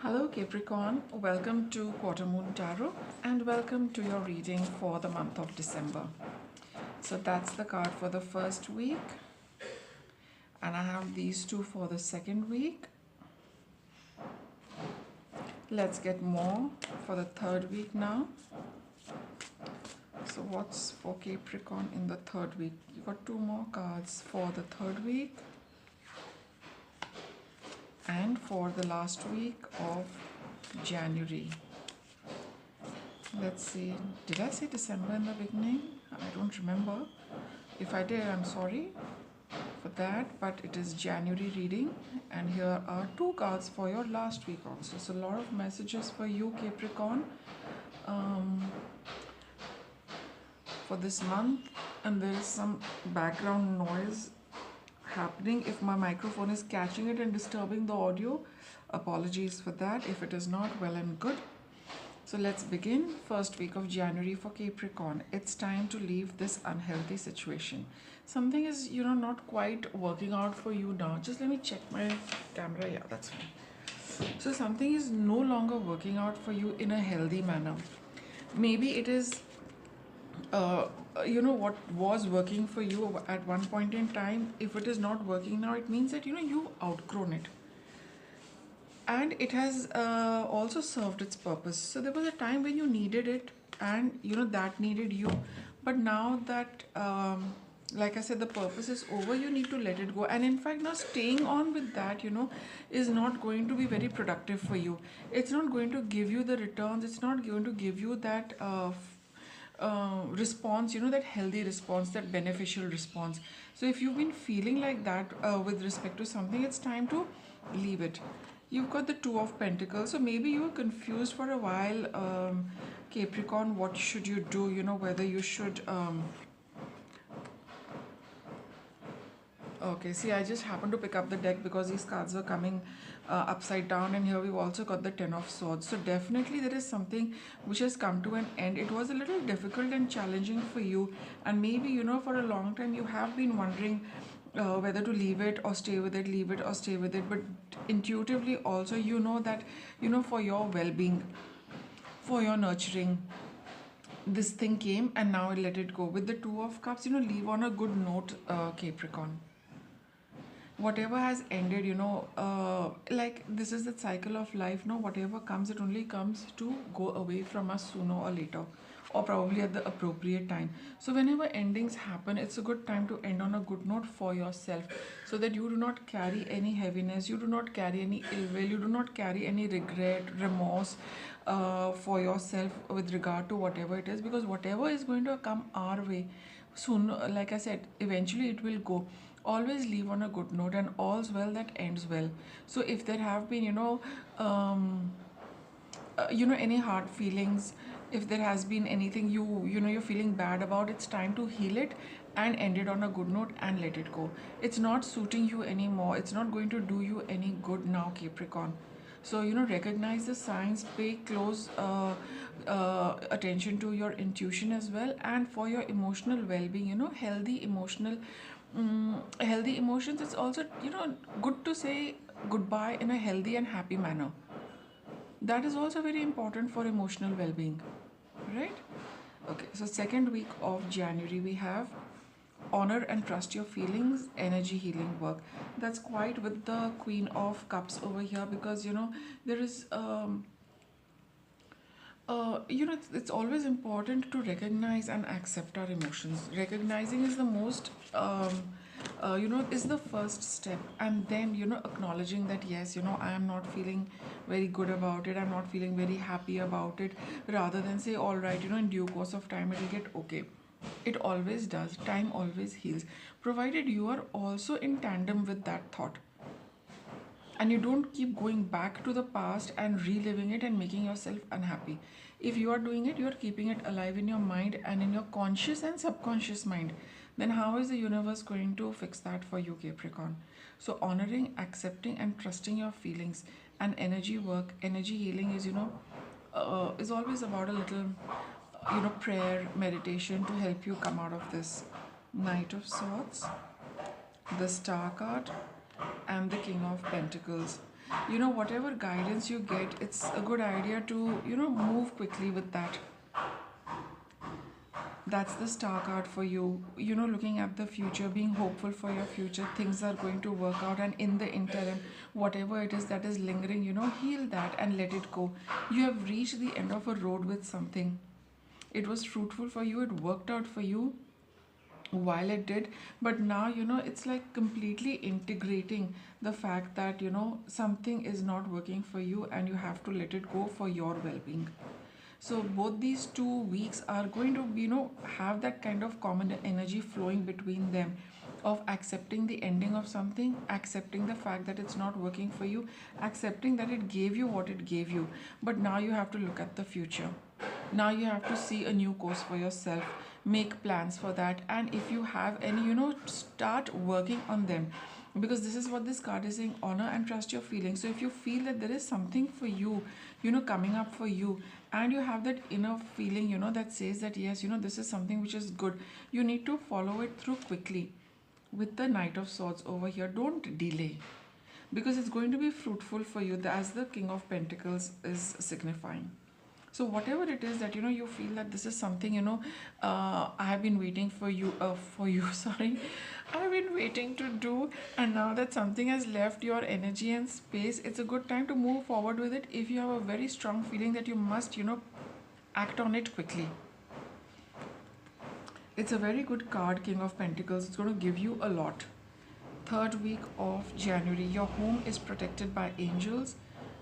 Hello Capricorn, welcome to Quarter Moon Tarot and welcome to your reading for the month of December. So that's the card for the first week and I have these two for the second week. Let's get more for the third week now. So what's for Capricorn in the third week? You got two more cards for the third week and for the last week of January. Let's see, did I say December in the beginning? I don't remember. If I did, I'm sorry for that, but it is January reading and here are two cards for your last week also. So a lot of messages for you Capricorn for this month, and there is some background noise happening. If my microphone is catching it and disturbing the audio, apologies for that. If it is not, well and good. So let's begin. First week of January for Capricorn. It's time to leave this unhealthy situation. Something is, not quite working out for you now. Just let me check my camera. Yeah, that's fine. So something is no longer working out for you in a healthy manner. Maybe it is what was working for you at one point in time. If it is not working now, it means that you've outgrown it and it has also served its purpose. So there was a time when you needed it and that needed you, but now that like I said, the purpose is over, you need to let it go. And in fact, now staying on with that is not going to be very productive for you. It's not going to give you the returns. It's not going to give you that response, that healthy response, that beneficial response. So if you've been feeling like that with respect to something, it's time to leave it. You've got the Two of Pentacles, so maybe you were confused for a while, Capricorn. What should you do? Whether you should okay, see, I just happened to pick up the deck because these cards were coming upside down, and here we've also got the Ten of Swords. So definitely there is something which has come to an end. It was a little difficult and challenging for you, and maybe for a long time you have been wondering whether to leave it or stay with it, leave it or stay with it. But intuitively also that for your well-being, for your nurturing, this thing came and now let it go. With the Two of Cups, leave on a good note, Capricorn. Whatever has ended, like this is the cycle of life. Whatever comes, it only comes to go away from us sooner or later, or probably at the appropriate time. So whenever endings happen, it's a good time to end on a good note for yourself, so that you do not carry any heaviness, you do not carry any ill will, you do not carry any regret, remorse for yourself with regard to whatever it is, because whatever is going to come our way soon, like I said, eventually it will go. Always leave on a good note, and all's well that ends well. So if there have been any hard feelings, if there has been anything you're feeling bad about, it's time to heal it and end it on a good note and let it go. It's not suiting you anymore. It's not going to do you any good now, Capricorn. So recognize the signs, pay close attention to your intuition as well, and for your emotional well-being, healthy emotions. It's also good to say goodbye in a healthy and happy manner. That is also very important for emotional well-being, right? Okay, so second week of January we have honor and trust your feelings, energy healing work. That's quite with the Queen of Cups over here, because there is it's always important to recognize and accept our emotions. Recognizing is the most is the first step, and then acknowledging that yes, I am not feeling very good about it, I'm not feeling very happy about it, rather than say all right, in due course of time it will get okay. It always does. Time always heals, provided you are also in tandem with that thought and you don't keep going back to the past and reliving it and making yourself unhappy. If you are doing it, you are keeping it alive in your mind and in your conscious and subconscious mind. Then how is the universe going to fix that for you, Capricorn? So honoring, accepting and trusting your feelings, and energy work, energy healing is is always about a little prayer, meditation to help you come out of this. Knight of Swords, the Star card and the King of Pentacles. whatever guidance you get, it's a good idea to move quickly with that. That's the star card for you. Looking at the future, being hopeful for your future, things are going to work out. And in the interim, whatever it is that is lingering, heal that and let it go. You have reached the end of a road with something. It was fruitful for you, it worked out for you while it did, but now it's like completely integrating the fact that something is not working for you and you have to let it go for your well-being. So both these 2 weeks are going to have that kind of common energy flowing between them, of accepting the ending of something, accepting the fact that it's not working for you, accepting that it gave you what it gave you, but now you have to look at the future. Now you have to see a new course for yourself, make plans for that, and if you have any, start working on them, because this is what this card is saying: honor and trust your feelings. So if you feel that there is something for you, coming up for you, and you have that inner feeling, that says that yes, this is something which is good, you need to follow it through quickly. With the Knight of Swords over here, don't delay, because it's going to be fruitful for you, as the King of Pentacles is signifying. So whatever it is that you feel that this is something, I have been waiting for you sorry, I've been waiting to do, and now that something has left your energy and space, it's a good time to move forward with it. If you have a very strong feeling that you must act on it quickly. It's a very good card, King of Pentacles. It's going to give you a lot. Third week of January, your home is protected by angels.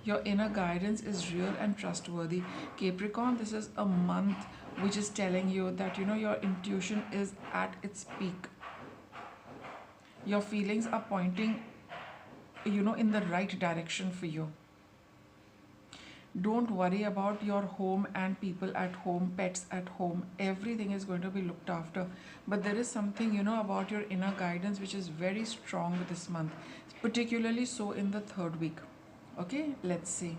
Your inner guidance is real and trustworthy. Capricorn, this is a month which is telling you that your intuition is at its peak. Your feelings are pointing in the right direction for you. Don't worry about your home and people at home, pets at home. Everything is going to be looked after. But there is something, about your inner guidance which is very strong this month, particularly so in the third week. Okay, let's see.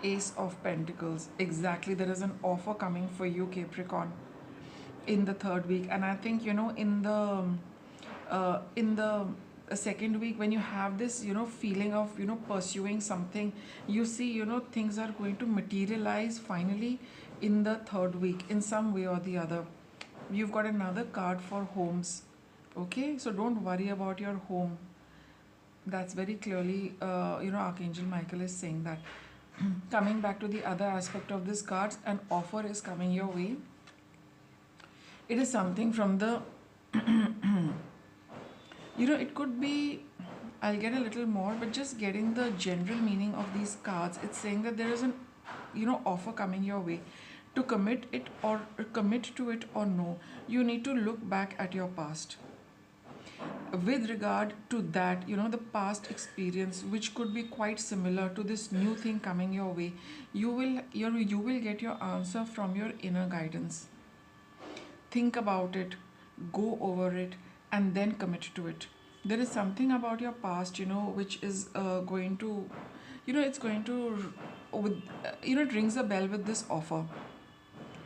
Ace of Pentacles. Exactly, there is an offer coming for you, Capricorn, in the third week. And I think, in the second week, when you have this feeling of pursuing something, you see things are going to materialize finally in the third week in some way or the other. You've got another card for homes. Okay, so don't worry about your home. That's very clearly Archangel Michael is saying that. Coming back to the other aspect of this cards, an offer is coming your way. It is something from the it could be, I'll get a little more, but just getting the general meaning of these cards, it's saying that there is an offer coming your way. To commit it or commit to it or no, you need to look back at your past. With regard to that, the past experience, which could be quite similar to this new thing coming your way, you will get your answer from your inner guidance. Think about it, go over it, and then commit to it. There is something about your past, which is going to, it's going to, it rings a bell with this offer.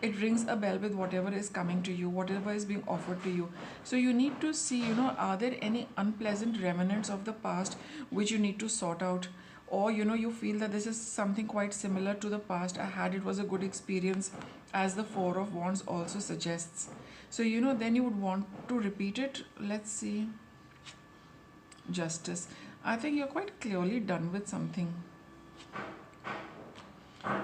It rings a bell with whatever is coming to you, whatever is being offered to you. So you need to see, are there any unpleasant remnants of the past which you need to sort out? Or, you feel that this is something quite similar to the past I had, it was a good experience, as the Four of Wands also suggests. So, then you would want to repeat it. Let's see. Justice. I think you're quite clearly done with something.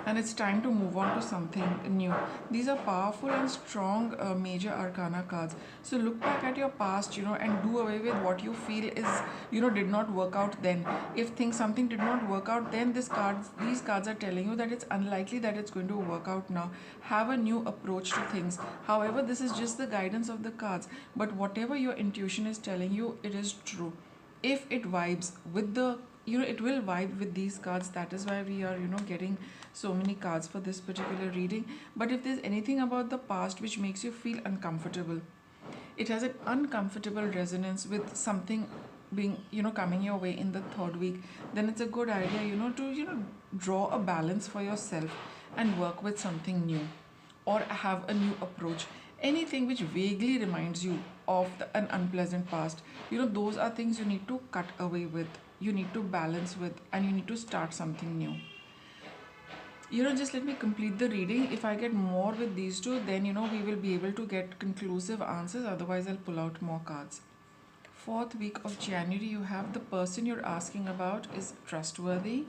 And it's time to move on to something new. These are powerful and strong major arcana cards. So look back at your past, and do away with what you feel is, did not work out then. If something did not work out then, these cards are telling you that it's unlikely that it's going to work out now. Have a new approach to things. However, this is just the guidance of the cards. But whatever your intuition is telling you, it is true. If it vibes with the it will vibe with these cards. That is why we are getting so many cards for this particular reading. But if there's anything about the past which makes you feel uncomfortable, it has an uncomfortable resonance with something being coming your way in the third week, then it's a good idea to draw a balance for yourself and work with something new, or have a new approach. Anything which vaguely reminds you of an unpleasant past, those are things you need to cut away with. you need to balance with, and you need to start something new. Just let me complete the reading. If I get more with these two, then we will be able to get conclusive answers. Otherwise, I'll pull out more cards. Fourth week of January, you have the person you're asking about is trustworthy,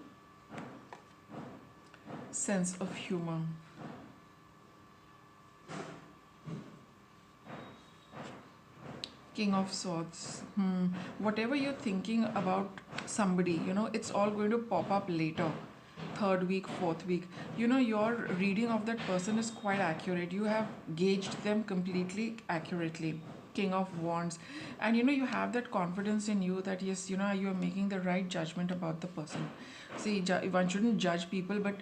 sense of humor. King of Swords. Whatever you're thinking about somebody, it's all going to pop up later. Third week, fourth week. Your reading of that person is quite accurate. You have gauged them completely accurately. King of Wands. And you have that confidence in you that yes, you are making the right judgment about the person. See, one shouldn't judge people, but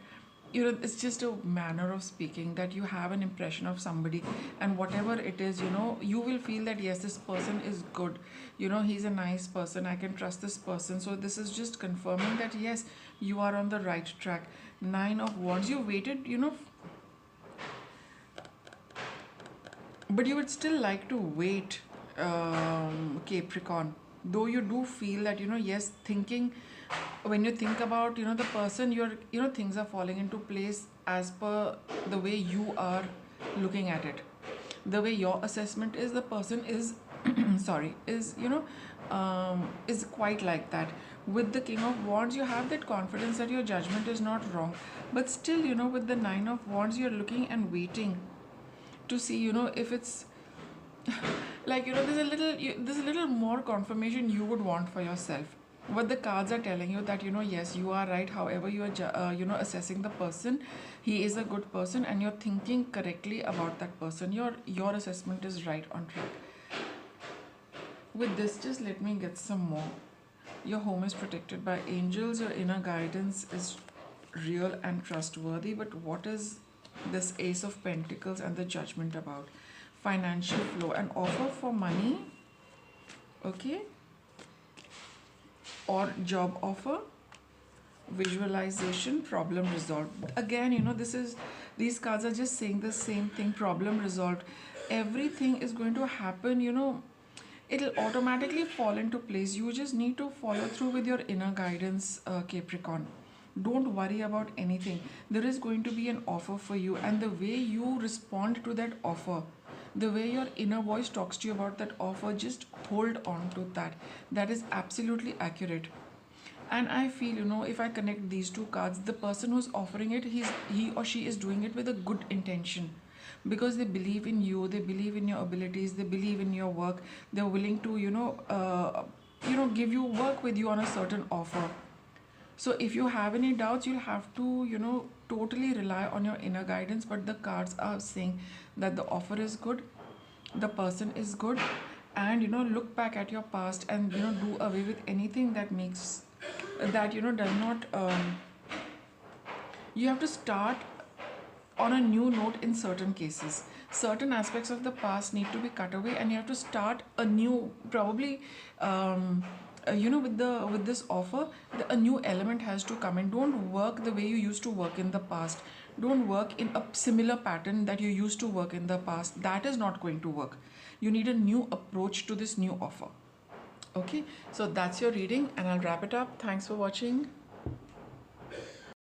it's just a manner of speaking that you have an impression of somebody, and whatever it is, you will feel that yes, this person is good, he's a nice person, I can trust this person. So this is just confirming that yes, you are on the right track. Nine of Wands, you waited, but you would still like to wait, Capricorn, though you do feel that yes, thinking, when you think about the person, things are falling into place as per the way you are looking at it, the way your assessment is, the person is sorry, is quite like that. With the King of Wands, you have that confidence that your judgment is not wrong, but still, with the Nine of Wands, you're looking and waiting to see, if it's like, there's a little more confirmation you would want for yourself. What the cards are telling you that yes, you are right, however you are assessing the person, he is a good person, and you're thinking correctly about that person. Your assessment is right on track. With this, just let me get some more. Your home is protected by angels, your inner guidance is real and trustworthy. But what is this Ace of Pentacles and the Judgment about? Financial flow, an offer for money, okay, or job offer, visualization, problem resolved. Again, these cards are just saying the same thing, problem resolved. Everything is going to happen, it'll automatically fall into place. You just need to follow through with your inner guidance, Capricorn. Don't worry about anything. There is going to be an offer for you, and the way you respond to that offer, the way your inner voice talks to you about that offer, just hold on to that. That is absolutely accurate. And I feel, if I connect these two cards, the person who's offering it, he or she is doing it with a good intention, because they believe in you, they believe in your abilities, they believe in your work, they're willing to give you work with you on a certain offer. So if you have any doubts, you'll have to totally rely on your inner guidance. But the cards are saying that the offer is good, the person is good, and look back at your past and do away with anything that makes that does not you have to start on a new note. In certain cases, certain aspects of the past need to be cut away, and you have to start a new, probably with this offer, a new element has to come in. Don't work the way you used to work in the past. Don't work in a similar pattern that you used to work in the past. That is not going to work. You need a new approach to this new offer. Okay, so that's your reading, and I'll wrap it up. Thanks for watching.